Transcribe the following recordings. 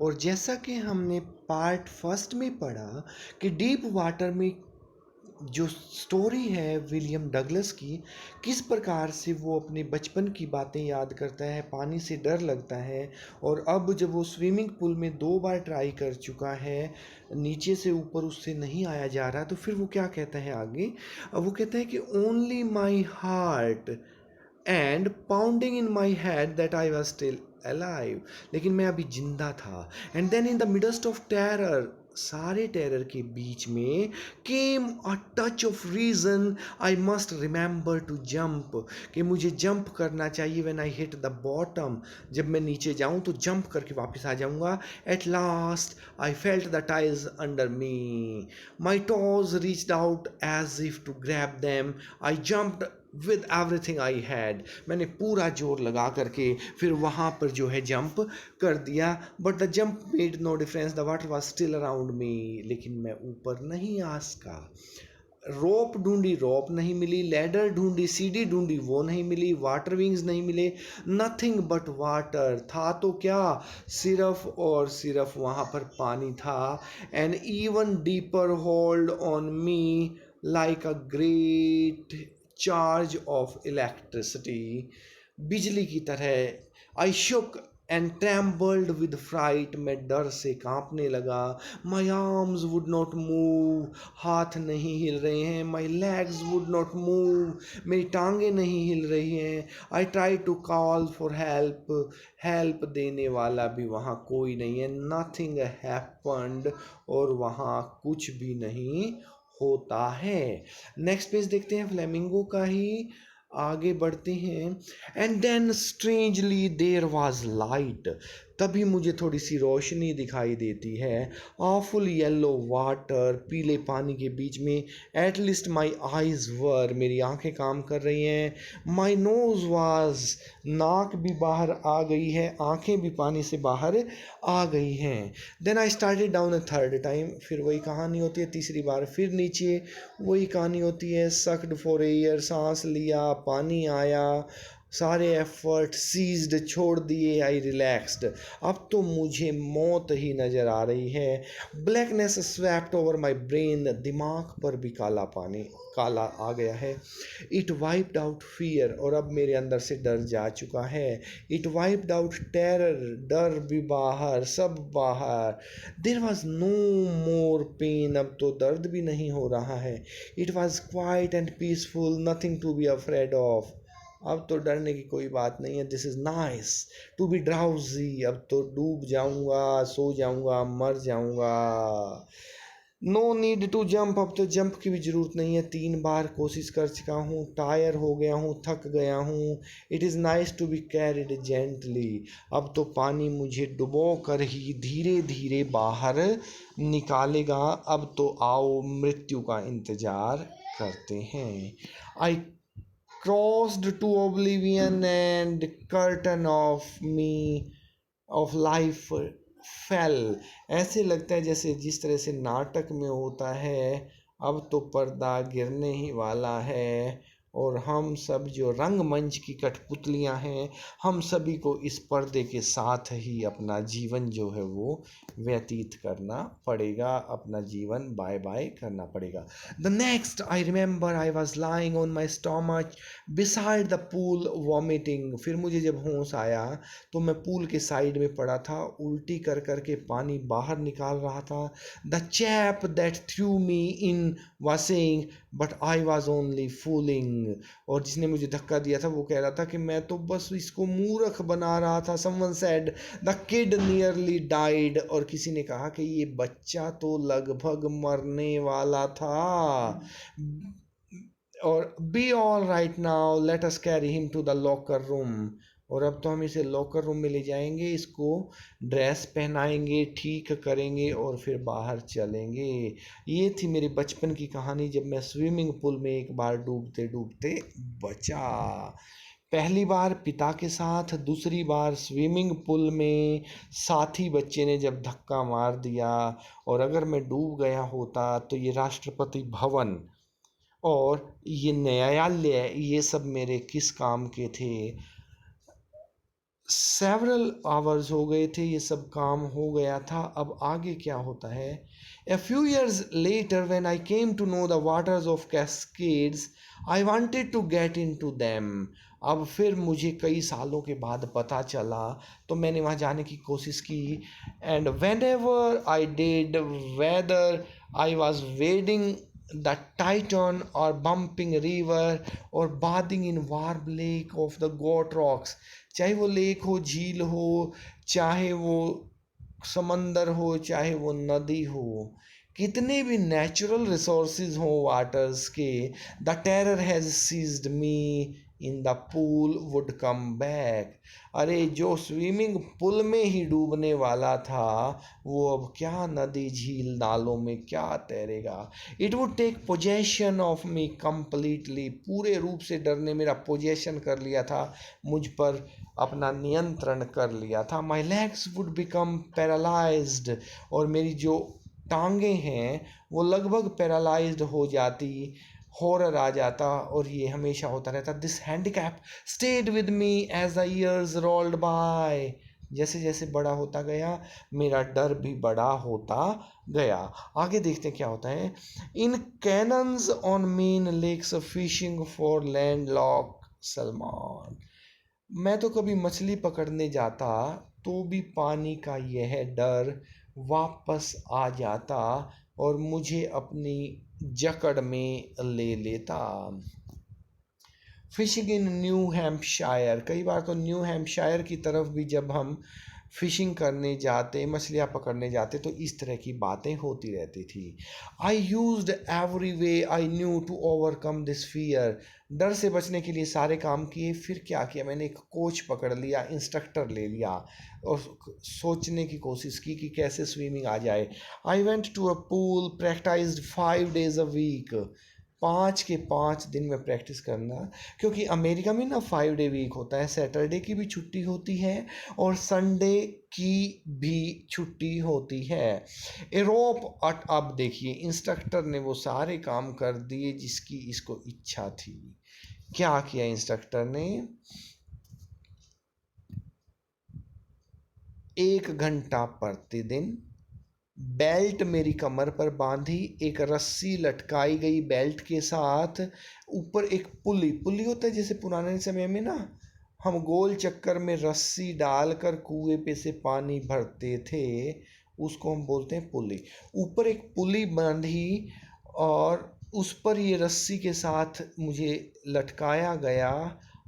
और जैसा कि हमने पार्ट फर्स्ट में पढ़ा कि डीप वाटर में जो स्टोरी है विलियम डगलस की, किस प्रकार से वो अपने बचपन की बातें याद करता है, पानी से डर लगता है, और अब जब वो स्विमिंग पूल में 2 बार ट्राई कर चुका है, नीचे से ऊपर उससे नहीं आया जा रहा, तो फिर वो क्या कहता है आगे? वो कहता है कि only my heart and pounding in my head that I was still alive, लेकिन मैं अभी जिंदा था। And then in the midst of terror, सारे टेरर के बीच में, came a touch of reason, I must remember to jump, कि मुझे जंप करना चाहिए। When I hit the bottom, जब मैं नीचे जाऊं तो जंप करके वापस आ जाऊंगा। At last I felt the tiles under me, my toes reached out as if to grab them, I jumped with everything I had, मैंने पूरा जोर लगा करके फिर वहाँ पर जो है जंप कर दिया। But the jump made no difference, the water was still around me, लेकिन मैं ऊपर नहीं आ सका। रोप ढूंढी, रोप नहीं मिली। लैडर ढूंढी, सीढ़ी ढूंढी, वो नहीं मिली। वाटर विंग्स नहीं मिले। नथिंग बट वाटर, था तो क्या, सिर्फ और सिर्फ वहाँ पर पानी था। An even deeper hold on me like a great charge of electricity, बिजली की तरह। I shook and trembled with fright, मैं डर से कांपने लगा। My arms would not move, हाथ नहीं हिल रहे हैं। My legs would not move, मेरी टांगें नहीं हिल रही हैं। I try to call for help, help देने वाला भी वहाँ कोई नहीं है। नथिंग हैपन्ड, और वहाँ कुछ भी नहीं होता है। नेक्स्ट पेज देखते हैं, फ्लेमिंगो का ही आगे बढ़ते हैं। And then strangely there was light, तभी मुझे थोड़ी सी रोशनी दिखाई देती है। ऑफुल येलो वाटर, पीले पानी के बीच में। एट लीस्ट माई आईज वर, मेरी आंखें काम कर रही हैं। माई नोज वाज, नाक भी बाहर आ गई है, आंखें भी पानी से बाहर आ गई हैं। Then I started down a third time, फिर वही कहानी होती है, तीसरी बार फिर नीचे वही कहानी होती है। सक्ड फॉर एयर, सांस लिया, पानी आया, सारे एफर्ट सीज्ड, छोड़ दिए। आई रिलैक्स्ड, अब तो मुझे मौत ही नज़र आ रही है। Blackness swept over my brain, दिमाग पर भी काला पानी, काला आ गया है। इट वाइप्ड आउट फियर, और अब मेरे अंदर से डर जा चुका है। इट वाइप्ड आउट टेरर, डर भी बाहर, सब बाहर। There was no more pain, अब तो दर्द भी नहीं हो रहा है। It was quiet and peaceful, nothing to be afraid of, अब तो डरने की कोई बात नहीं है। This is nice to be drowsy, अब तो डूब जाऊंगा, सो जाऊंगा, मर जाऊंगा। नो नीड टू जंप, अब तो जंप की भी ज़रूरत नहीं है। 3 बार कोशिश कर चुका हूँ, टायर हो गया हूँ, थक गया हूँ। It is nice to be carried gently, अब तो पानी मुझे डुबो कर ही धीरे धीरे बाहर निकालेगा। अब तो आओ मृत्यु का इंतज़ार करते हैं। आई crossed to oblivion, and curtain of me of life fell, ऐसे लगता है जैसे जिस तरह से नाटक में होता है, अब तो पर्दा गिरने ही वाला है, और हम सब जो रंगमंच की कठपुतलियां हैं, हम सभी को इस पर्दे के साथ ही अपना जीवन जो है वो व्यतीत करना पड़ेगा, अपना जीवन बाय बाय करना पड़ेगा। The next I remember I was lying on my stomach beside the pool vomiting, फिर मुझे जब होश आया तो मैं पूल के साइड में पड़ा था, उल्टी कर कर के पानी बाहर निकाल रहा था। The chap that through me in was saying but I was only fooling, और जिसने मुझे धक्का दिया था वो कह रहा था कि मैं तो बस इसको मूर्ख बना रहा था। someone said the kid nearly died, और किसी ने कहा कि ये बच्चा तो लगभग मरने वाला था। और be all right now let us carry him to the locker room, और अब तो हम इसे लॉकर रूम में ले जाएंगे, इसको ड्रेस पहनाएंगे, ठीक करेंगे और फिर बाहर चलेंगे। ये थी मेरी बचपन की कहानी, जब मैं स्विमिंग पूल में एक बार डूबते डूबते बचा। पहली बार पिता के साथ, दूसरी बार स्विमिंग पूल में साथी बच्चे ने जब धक्का मार दिया, और अगर मैं डूब गया होता तो ये राष्ट्रपति भवन और ये न्यायालय, ये सब मेरे किस काम के थे। सेवरल आवर्स हो गए थे, ये सब काम हो गया था। अब आगे क्या होता है? A few years later, when I came to know the waters of Cascades, I wanted to get into them. अब फिर मुझे कई सालों के बाद पता चला, तो मैंने वहाँ जाने की कोशिश की। And whenever I did, whether I was wading the Titan or bumping river or bathing in warm lake of the Goat Rocks, चाहे वो लेक हो, झील हो, चाहे वो समंदर हो, चाहे वो नदी हो, कितने भी नेचुरल रिसोर्सेज हो वाटर्स के, the terror has seized me in the pool would come back. अरे जो स्विमिंग पूल में ही डूबने वाला था, वो अब क्या नदी झील नालों में क्या तैरेगा। It would take possession of me completely, पूरे रूप से डर ने मेरा पोजेशन कर लिया था, मुझ पर अपना नियंत्रण कर लिया था। माई लेग्स वुड बिकम पैरालाइज्ड, और मेरी जो टांगे हैं वो लगभग पैरालाइज्ड हो जाती, हॉरर आ जाता, और ये हमेशा होता रहता। This handicap stayed with me as the years rolled by. जैसे जैसे बड़ा होता गया, मेरा डर भी बड़ा होता गया। आगे देखते क्या होता है। In canoes on Maine lakes fishing for landlocked salmon. मैं तो कभी मछली पकड़ने जाता तो भी पानी का यह डर वापस आ जाता और मुझे अपनी जकड़ में ले लेता। फिशिंग इन न्यू हैम्पशायर, कई बार तो न्यू हैम्पशायर की तरफ भी जब हम फिशिंग करने जाते, मछलियाँ पकड़ने जाते, तो इस तरह की बातें होती रहती थी। I used every way I knew to overcome this fear. डर से बचने के लिए सारे काम किए। फिर क्या किया, मैंने एक कोच पकड़ लिया, इंस्ट्रक्टर ले लिया और सोचने की कोशिश की कि कैसे स्विमिंग आ जाए। I went to a pool, practised 5 days a week। 5 के 5 दिन में प्रैक्टिस करना, क्योंकि अमेरिका में ना 5 day वीक होता है, सैटरडे की भी छुट्टी होती है और संडे की भी छुट्टी होती है। एरोप अट, अब देखिए इंस्ट्रक्टर ने वो सारे काम कर दिए जिसकी इसको इच्छा थी। क्या किया इंस्ट्रक्टर ने? 1 घंटा प्रतिदिन, बेल्ट मेरी कमर पर बांधी, एक रस्सी लटकाई गई बेल्ट के साथ, ऊपर एक पुली, पुली होता है जैसे पुराने समय में ना हम गोल चक्कर में रस्सी डालकर कुएं पे से पानी भरते थे, उसको हम बोलते हैं पुली। ऊपर एक पुली बांधी और उस पर ये रस्सी के साथ मुझे लटकाया गया।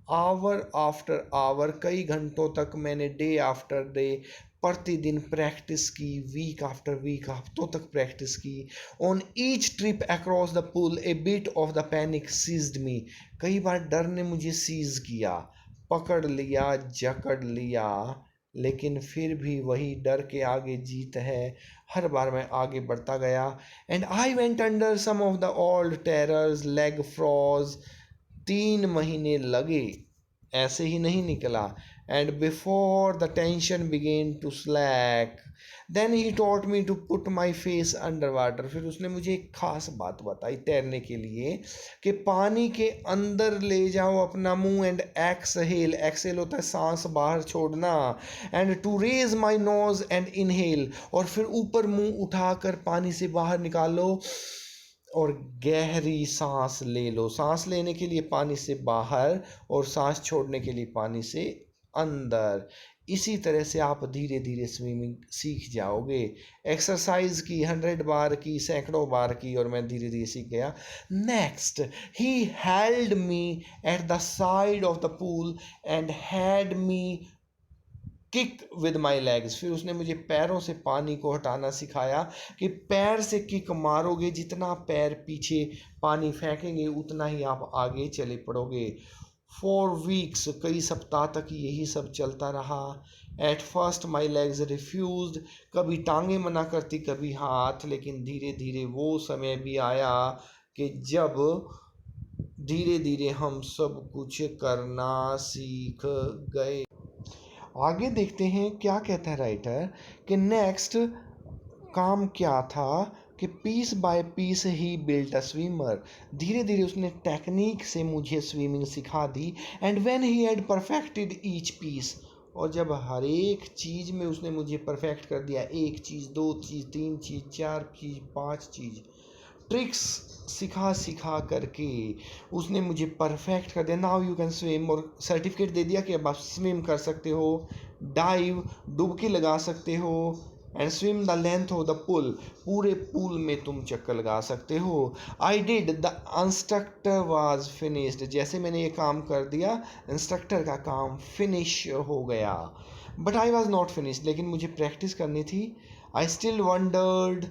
आवर आफ्टर आवर, कई घंटों तक मैंने डे आफ्टर डे प्रतिदिन प्रैक्टिस की, वीक आफ्टर वीक हफ्तों तक प्रैक्टिस की। On each trip across the pool a bit of the panic seized me. कई बार डर ने मुझे सीज किया, पकड़ लिया, जकड़ लिया, लेकिन फिर भी वही डर के आगे जीत है। हर बार मैं आगे बढ़ता गया। And I went under some of the old terrors, leg froze. 3 महीने लगे, ऐसे ही नहीं निकला। And before the tension began to slack, then he taught me to put my face under water. फिर उसने मुझे एक खास बात बताई तैरने के लिए, कि पानी के अंदर ले जाओ अपना मुंह, एंड एक्सहेल, एक्सहेल होता है सांस बाहर छोड़ना, and to raise my nose and inhale, और फिर ऊपर मुंह उठाकर पानी से बाहर निकालो और गहरी सांस ले लो। सांस लेने के लिए पानी से बाहर और सांस छोड़ने के लिए पानी से अंदर। इसी तरह से आप धीरे धीरे स्विमिंग सीख जाओगे। एक्सरसाइज की, 100 बार की, सैकड़ों बार की, और मैं धीरे धीरे सीख गया। Next, he held me at the side of the pool and had me kick with my legs. फिर उसने मुझे पैरों से पानी को हटाना सिखाया, कि पैर से किक मारोगे, जितना पैर पीछे पानी फेंकेंगे उतना ही आप आगे चले पड़ोगे। 4 वीक्स, कई सप्ताह तक यही सब चलता रहा। At first my legs refuse, कभी टांगे मना करती, कभी हाथ, लेकिन धीरे धीरे वो समय भी आया कि जब धीरे धीरे हम सब कुछ करना सीख गए। आगे देखते हैं क्या कहता है राइटर, कि नेक्स्ट काम क्या था, कि piece by piece he built a swimmer. धीरे धीरे उसने टेक्निक से मुझे स्विमिंग सिखा दी। And when he had perfected each piece, और जब हर एक चीज़ में उसने मुझे परफेक्ट कर दिया, एक चीज़, दो चीज़, तीन चीज़, चार चीज़, पांच चीज़, ट्रिक्स सिखा सिखा करके उसने मुझे परफेक्ट कर दिया। नाउ यू कैन स्विम, और सर्टिफिकेट दे दिया कि अब आप स्विम कर सकते हो, डाइव, डुबकी लगा सकते हो, and swim the length of the pool, पूरे पूल में तुम चक्कर लगा सकते हो। I did, the instructor was finished, जैसे मैंने ये काम कर दिया इंस्ट्रक्टर का काम फिनिश हो गया। But I was not finish, लेकिन मुझे प्रैक्टिस करनी थी। आई स्टिल वंडर्ड,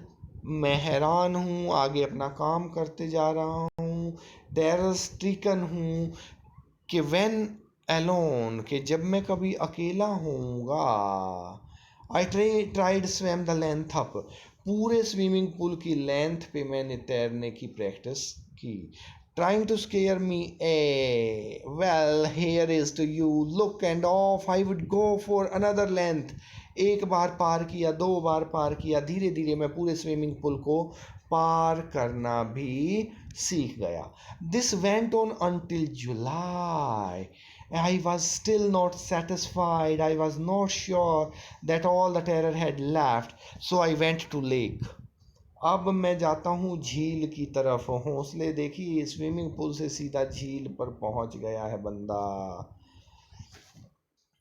मैं हैरान हूँ, आगे अपना काम करते जा रहा हूँ। टेरर स्ट्रिकन हूँ कि व्हेन अलोन, कि जब मैं कभी अकेला होऊंगा। I tried swam the length up, पूरे स्विमिंग पूल की लेंथ पे मैंने तैरने की प्रैक्टिस की। Trying to scare me, a well here is to you, look and off I would go for another length. एक बार पार किया, दो बार पार किया, धीरे धीरे मैं पूरे स्विमिंग पूल को पार करना भी सीख गया। This went on until July. I was still not satisfied. I was not sure that all the terror had left. So I went to lake. अब मैं जाता हूँ झील की तरफ। हौसले देखिए, स्विमिंग पूल से सीधा झील पर पहुंच गया है बंदा।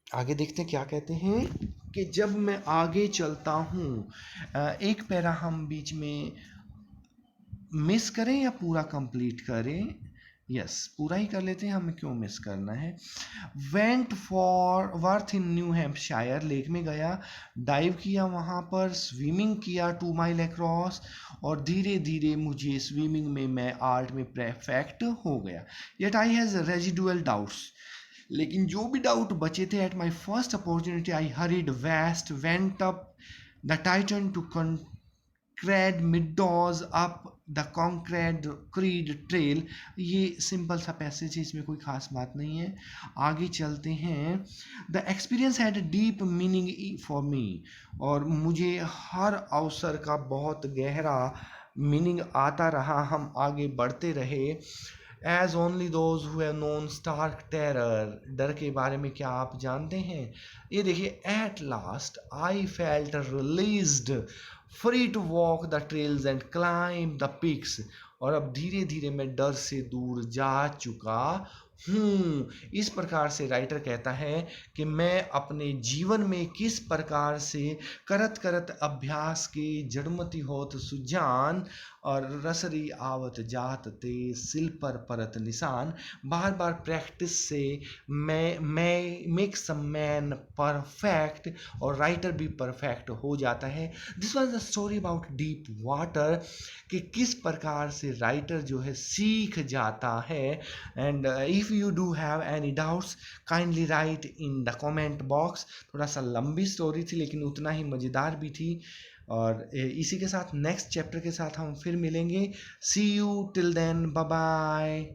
आगे देखते हैं क्या कहते हैं कि जब मैं आगे चलता हूँ, एक पैरा हम बीच में मिस करें या पूरा कंप्लीट करें? यस, पूरा ही कर लेते हैं, हमें क्यों मिस करना है। Went for worth in new Hampshire, lake में गया, डाइव किया वहाँ पर, स्विमिंग किया 2 माइल अक्रॉस, और धीरे धीरे मुझे स्विमिंग में, मैं आर्ट में परफेक्ट हो गया। Yet I has residual doubts, लेकिन जो भी डाउट बचे थे, at my first opportunity I hurried west, went up the Tieton to Conrad meadows up the Conrad creek trail. ये सिंपल सा पैसेज है, इसमें कोई खास बात नहीं है। आगे चलते हैं। The experience had deep meaning for me, और मुझे हर अवसर का बहुत गहरा मीनिंग आता रहा, हम आगे बढ़ते रहे। As only those who have known stark terror, डर के बारे में क्या आप जानते हैं? ये देखिए, at last I felt released, free to walk the trails and climb the peaks, और अब धीरे धीरे मैं डर से दूर जा चुका हूँ। इस प्रकार से राइटर कहता है कि मैं अपने जीवन में किस प्रकार से करत करत अभ्यास के जड़मति होत सुजान, और रसरी आवत जात ते सिल पर परत निशान, बार बार प्रैक्टिस से मैं मेक सम मैन परफेक्ट, और राइटर भी परफेक्ट हो जाता है। This was the story about deep water, कि किस प्रकार से राइटर जो है सीख जाता है। And if you do have any doubts, kindly right in the comment box. थोड़ा सा लंबी स्टोरी थी, लेकिन उतना ही मज़ेदार भी थी। और इसी के साथ नेक्स्ट चैप्टर के साथ हम फिर मिलेंगे। See you till then, bye bye.